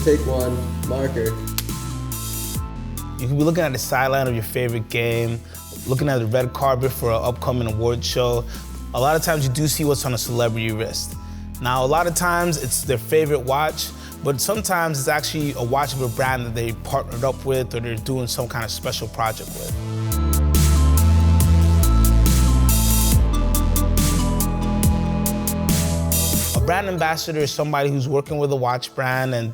Take one, marker. You can be looking at the sideline of your favorite game, looking at the red carpet for an upcoming award show. A lot of times you do see what's on a celebrity wrist. Now, a lot of times it's their favorite watch, but sometimes it's actually a watch of a brand that they partnered up with or they're doing some kind of special project with. A brand ambassador is somebody who's working with a watch brand and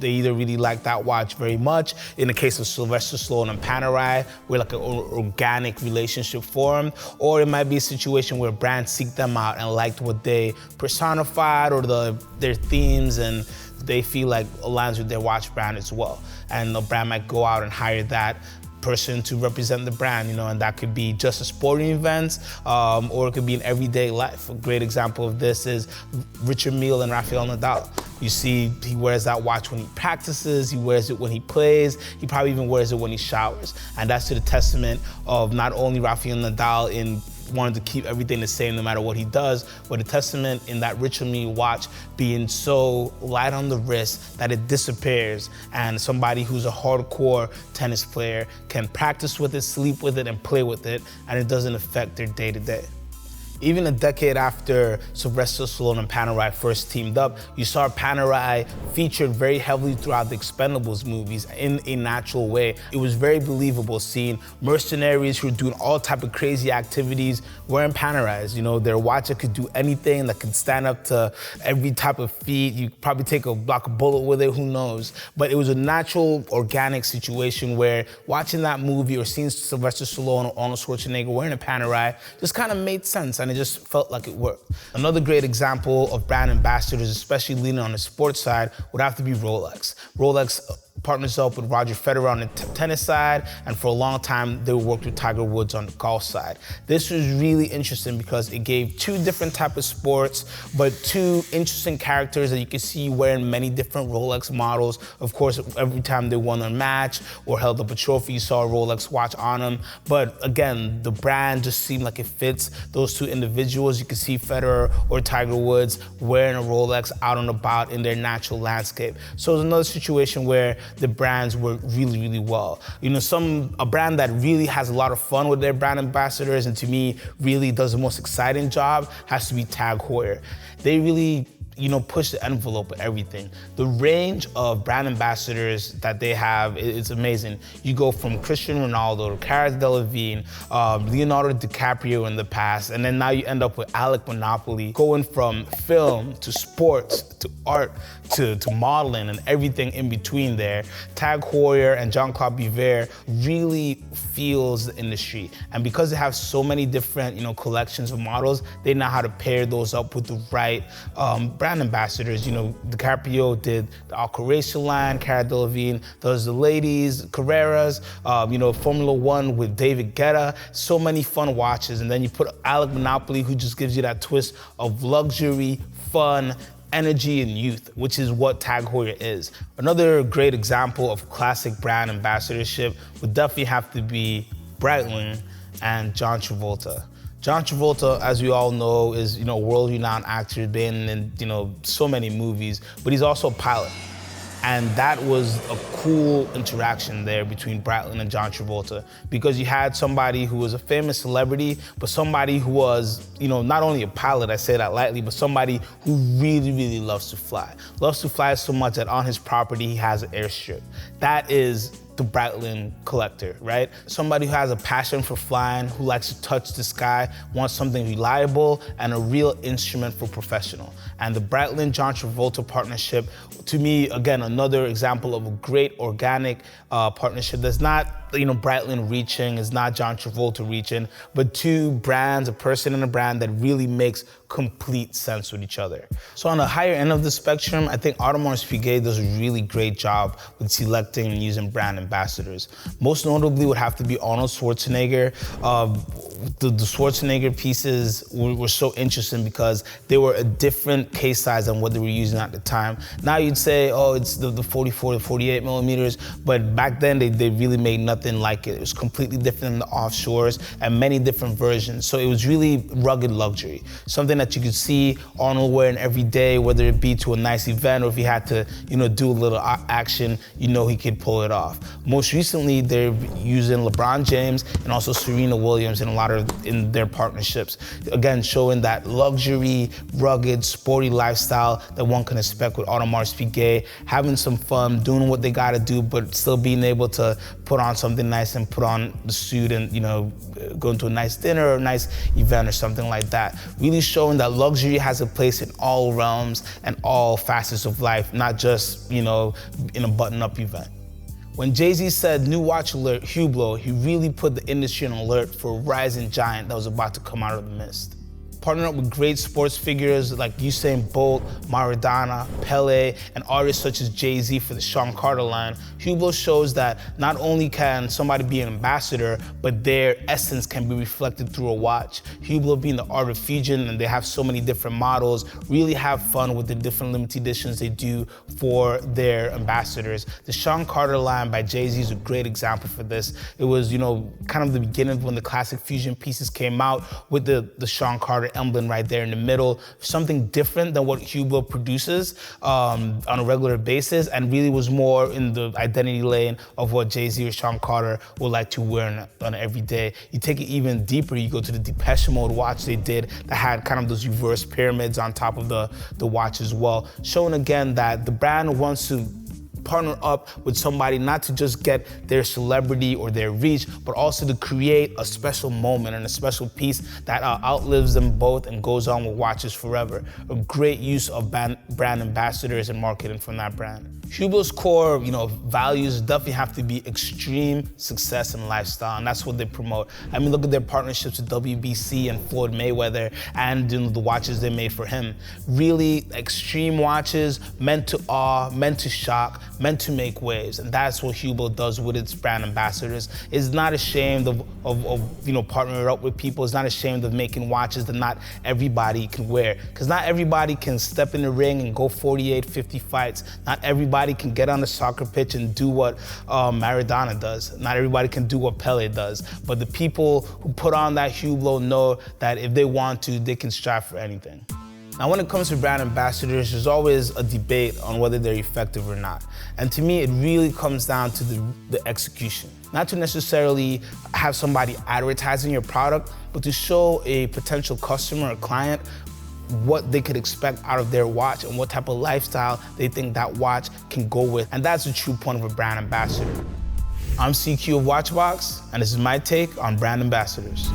they either really like that watch very much. In the case of Sylvester Stallone and Panerai, where like an organic relationship formed, or it might be a situation where brands seek them out and liked what they personified or their themes and they feel like aligns with their watch brand as well. And the brand might go out and hire that person to represent the brand, and that could be just a sporting events, or it could be in everyday life. A great example of this is Richard Mille and Rafael Nadal. You see, he wears that watch when he practices, he wears it when he plays, he probably even wears it when he showers. And that's to the testament of not only Rafael Nadal in wanting to keep everything the same no matter what he does, but a testament in that Richard Mille watch being so light on the wrist that it disappears, and somebody who's a hardcore tennis player can practice with it, sleep with it, and play with it, and it doesn't affect their day-to-day. Even a decade after Sylvester Stallone and Panerai first teamed up, you saw Panerai featured very heavily throughout the Expendables movies in a natural way. It was very believable seeing mercenaries who were doing all type of crazy activities wearing Panerais. Their watch that could do anything, that could stand up to every type of feat. You could probably block a bullet with it, who knows? But it was a natural, organic situation where watching that movie or seeing Sylvester Stallone or Arnold Schwarzenegger wearing a Panerai just kind of made sense, and it just felt like it worked. Another great example of brand ambassadors, especially leaning on the sports side, would have to be Rolex. Rolex partners up with Roger Federer on the tennis side, and for a long time, they worked with Tiger Woods on the golf side. This was really interesting because it gave two different types of sports, but two interesting characters that you could see wearing many different Rolex models. Of course, every time they won a match or held up a trophy, you saw a Rolex watch on them. But again, the brand just seemed like it fits those two individuals. You could see Federer or Tiger Woods wearing a Rolex out and about in their natural landscape. So it was another situation where the brands work really, really well. A brand that really has a lot of fun with their brand ambassadors and to me really does the most exciting job has to be TAG Heuer. They really push the envelope with everything. The range of brand ambassadors that they have is amazing. You go from Cristiano Ronaldo to Cara Delevingne, Leonardo DiCaprio in the past, and then now you end up with Alec Monopoly, going from film to sports to art to modeling and everything in between there. TAG Heuer and Jean-Claude Biver really feels the industry. And because they have so many different collections of models, they know how to pair those up with the right brand ambassadors. DiCaprio did the Alcoracia line, Cara Delevingne does the ladies, Carreras, Formula One with David Guetta, so many fun watches. And then you put Alec Monopoly, who just gives you that twist of luxury, fun, energy, and youth, which is what TAG Heuer is. Another great example of classic brand ambassadorship would definitely have to be Breitling and John Travolta. John Travolta, as we all know, is a world-renowned actor, been in so many movies, but he's also a pilot. And that was a cool interaction there between Breitling and John Travolta, because you had somebody who was a famous celebrity, but somebody who was, not only a pilot, I say that lightly, but somebody who really, really loves to fly. Loves to fly so much that on his property, he has an airstrip. That is the Breitling collector, right? Somebody who has a passion for flying, who likes to touch the sky, wants something reliable and a real instrument for professional. And the Breitling-John Travolta partnership, to me, again, another example of a great organic partnership that's not Breitling reaching, it's not John Travolta reaching, but two brands, a person and a brand that really makes complete sense with each other. So on the higher end of the spectrum, I think Audemars Piguet does a really great job with selecting and using brand ambassadors. ambassadors. Most notably would have to be Arnold Schwarzenegger. The Schwarzenegger pieces were so interesting because they were a different case size than what they were using at the time. Now you'd say, oh, it's the 44 to 48 millimeters, but back then they really made nothing like it. It was completely different in the offshores and many different versions. So it was really rugged luxury, something that you could see Arnold wearing every day, whether it be to a nice event or if he had to, do a little action, he could pull it off. Most recently, they're using LeBron James and also Serena Williams in their partnerships. Again, showing that luxury, rugged, sporty lifestyle that one can expect with Audemars Piguet, having some fun, doing what they gotta do, but still being able to put on something nice and put on the suit and, go into a nice dinner or a nice event or something like that. Really showing that luxury has a place in all realms and all facets of life, not just, in a button-up event. When Jay-Z said new watch alert, Hublot, he really put the industry on alert for a rising giant that was about to come out of the mist. Partnered up with great sports figures like Usain Bolt, Maradona, Pele, and artists such as Jay-Z for the Sean Carter line, Hublot shows that not only can somebody be an ambassador, but their essence can be reflected through a watch. Hublot being the art of fusion, and they have so many different models, really have fun with the different limited editions they do for their ambassadors. The Sean Carter line by Jay-Z is a great example for this. It was, kind of the beginning of when the classic fusion pieces came out with the Sean Carter emblem right there in the middle, something different than what Hublot produces on a regular basis, and really was more in the identity lane of what Jay-Z or Sean Carter would like to wear on every day. You take it even deeper, you go to the Depeche Mode watch they did that had kind of those reverse pyramids on top of the watch as well, showing again that the brand wants to partner up with somebody not to just get their celebrity or their reach, but also to create a special moment and a special piece that outlives them both and goes on with watches forever. A great use of brand ambassadors and marketing from that brand. Hublot's core, values definitely have to be extreme success and lifestyle, and that's what they promote. I mean, look at their partnerships with WBC and Floyd Mayweather and the watches they made for him. Really extreme watches, meant to awe, meant to shock, meant to make waves, and that's what Hublot does with its brand ambassadors. It's not ashamed of partnering up with people. It's not ashamed of making watches that not everybody can wear, because not everybody can step in the ring and go 48, 50 fights. Not everybody can get on the soccer pitch and do what Maradona does. Not everybody can do what Pele does. But the people who put on that Hublot know that if they want to, they can strive for anything. Now, when it comes to brand ambassadors, there's always a debate on whether they're effective or not. And to me, it really comes down to the execution. Not to necessarily have somebody advertising your product, but to show a potential customer or client what they could expect out of their watch and what type of lifestyle they think that watch can go with. And that's the true point of a brand ambassador. I'm CQ of Watchbox, and this is my take on brand ambassadors.